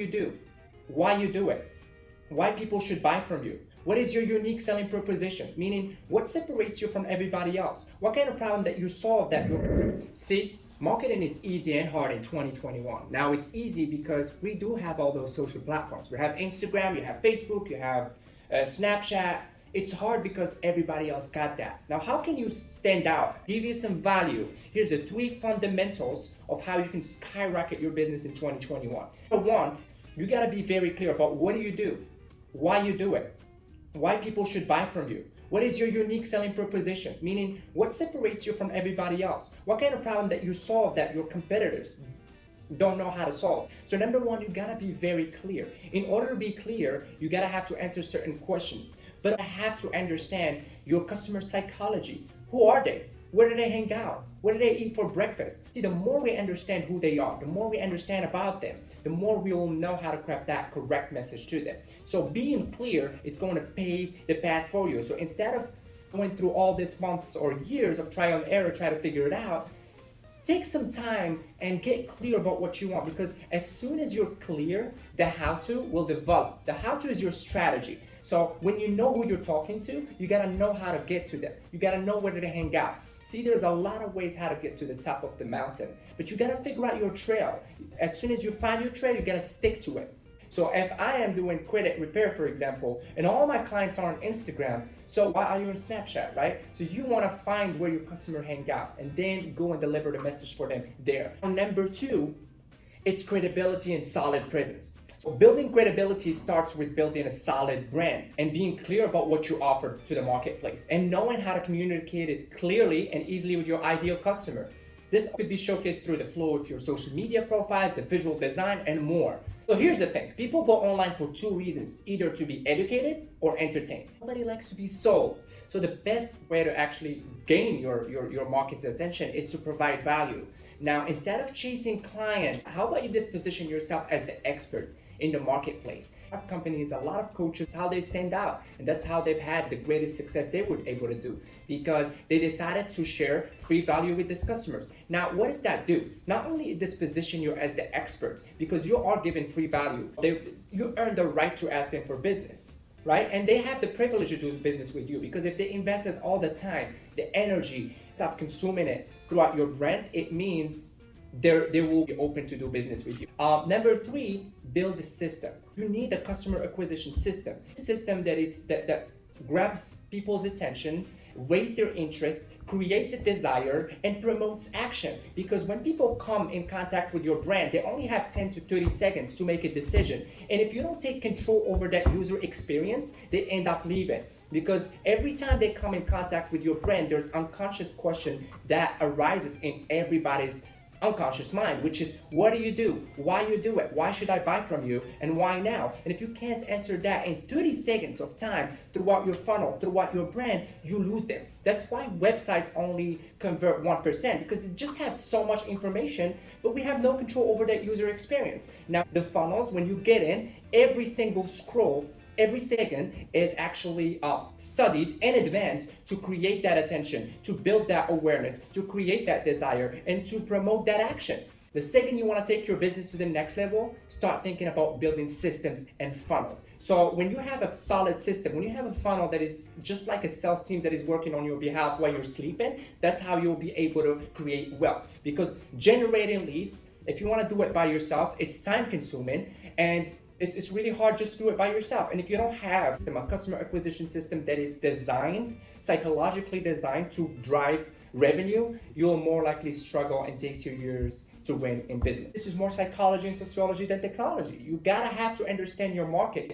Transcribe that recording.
you do, why you do it, why people should buy from you. What is your unique selling proposition? Meaning, what separates you from everybody else? What kind of problem that you solve that you see? Marketing is easy and hard in 2021. Now it's easy because we do have all those social platforms. We have Instagram, you have Facebook, you have Snapchat. It's hard because everybody else got that. Now, how can you stand out? Give you some value. Here's the 3 fundamentals of how you can skyrocket your business in 2021. Number 1, you gotta be very clear about what do you do, why you do it, why people should buy from you. What is your unique selling proposition? Meaning, what separates you from everybody else? What kind of problem that you solve that your competitors don't know how to solve? So number 1, you gotta be very clear. In order to be clear, you gotta have to answer certain questions. But I have to understand your customer psychology. Who are they? Where do they hang out? What do they eat for breakfast? See, the more we understand who they are, the more we understand about them, the more we will know how to craft that correct message to them. So being clear is going to pave the path for you. So instead of going through all these months or years of trial and error, try to figure it out, take some time and get clear about what you want, because as soon as you're clear, the how-to will develop. The how-to is your strategy. So when you know who you're talking to, you gotta know how to get to them. You gotta know where they hang out. See, there's a lot of ways how to get to the top of the mountain, but you gotta figure out your trail. As soon as you find your trail, you gotta stick to it. So if I am doing credit repair, for example, and all my clients are on Instagram, so why are you on Snapchat, right? So you wanna find where your customer hang out and then go and deliver the message for them there. Number 2 is credibility and solid presence. So building credibility starts with building a solid brand and being clear about what you offer to the marketplace and knowing how to communicate it clearly and easily with your ideal customer. This could be showcased through the flow of your social media profiles, the visual design, and more. So here's the thing. People go online for 2 reasons, either to be educated or entertained. Nobody likes to be sold. So the best way to actually gain your market's attention is to provide value. Now, instead of chasing clients, how about you disposition yourself as the experts in the marketplace? A lot of companies, a lot of coaches, how they stand out. And that's how they've had the greatest success they were able to do, because they decided to share free value with these customers. Now, what does that do? Not only disposition you as the experts, because you are given free value, you earn the right to ask them for business. Right? And they have the privilege to do business with you, because if they invested all the time, the energy, stop consuming it throughout your brand, it means they will be open to do business with you. Number 3, build a system. You need a customer acquisition system. A system that grabs people's attention, raise their interest, create the desire, and promotes action. Because when people come in contact with your brand, they only have 10 to 30 seconds to make a decision. And if you don't take control over that user experience, they end up leaving. Because every time they come in contact with your brand, there's unconscious question that arises in everybody's unconscious mind, which is, what do you do? Why you do it? Why should I buy from you? And why now? And if you can't answer that in 30 seconds of time throughout your funnel, throughout your brand, you lose them. That's why websites only convert 1%, because they just have so much information, but we have no control over that user experience. Now, the funnels, when you get in, every single scroll, every second is actually studied in advance to create that attention, to build that awareness, to create that desire, and to promote that action. The second you want to take your business to the next level, start thinking about building systems and funnels. So when you have a solid system, when you have a funnel that is just like a sales team that is working on your behalf while you're sleeping, that's how you'll be able to create wealth. Because generating leads, if you want to do it by yourself, it's time consuming, and it's really hard just to do it by yourself. And if you don't have a customer acquisition system that is psychologically designed to drive revenue, you'll more likely struggle and takes you years to win in business. This is more psychology and sociology than technology. You gotta have to understand your market.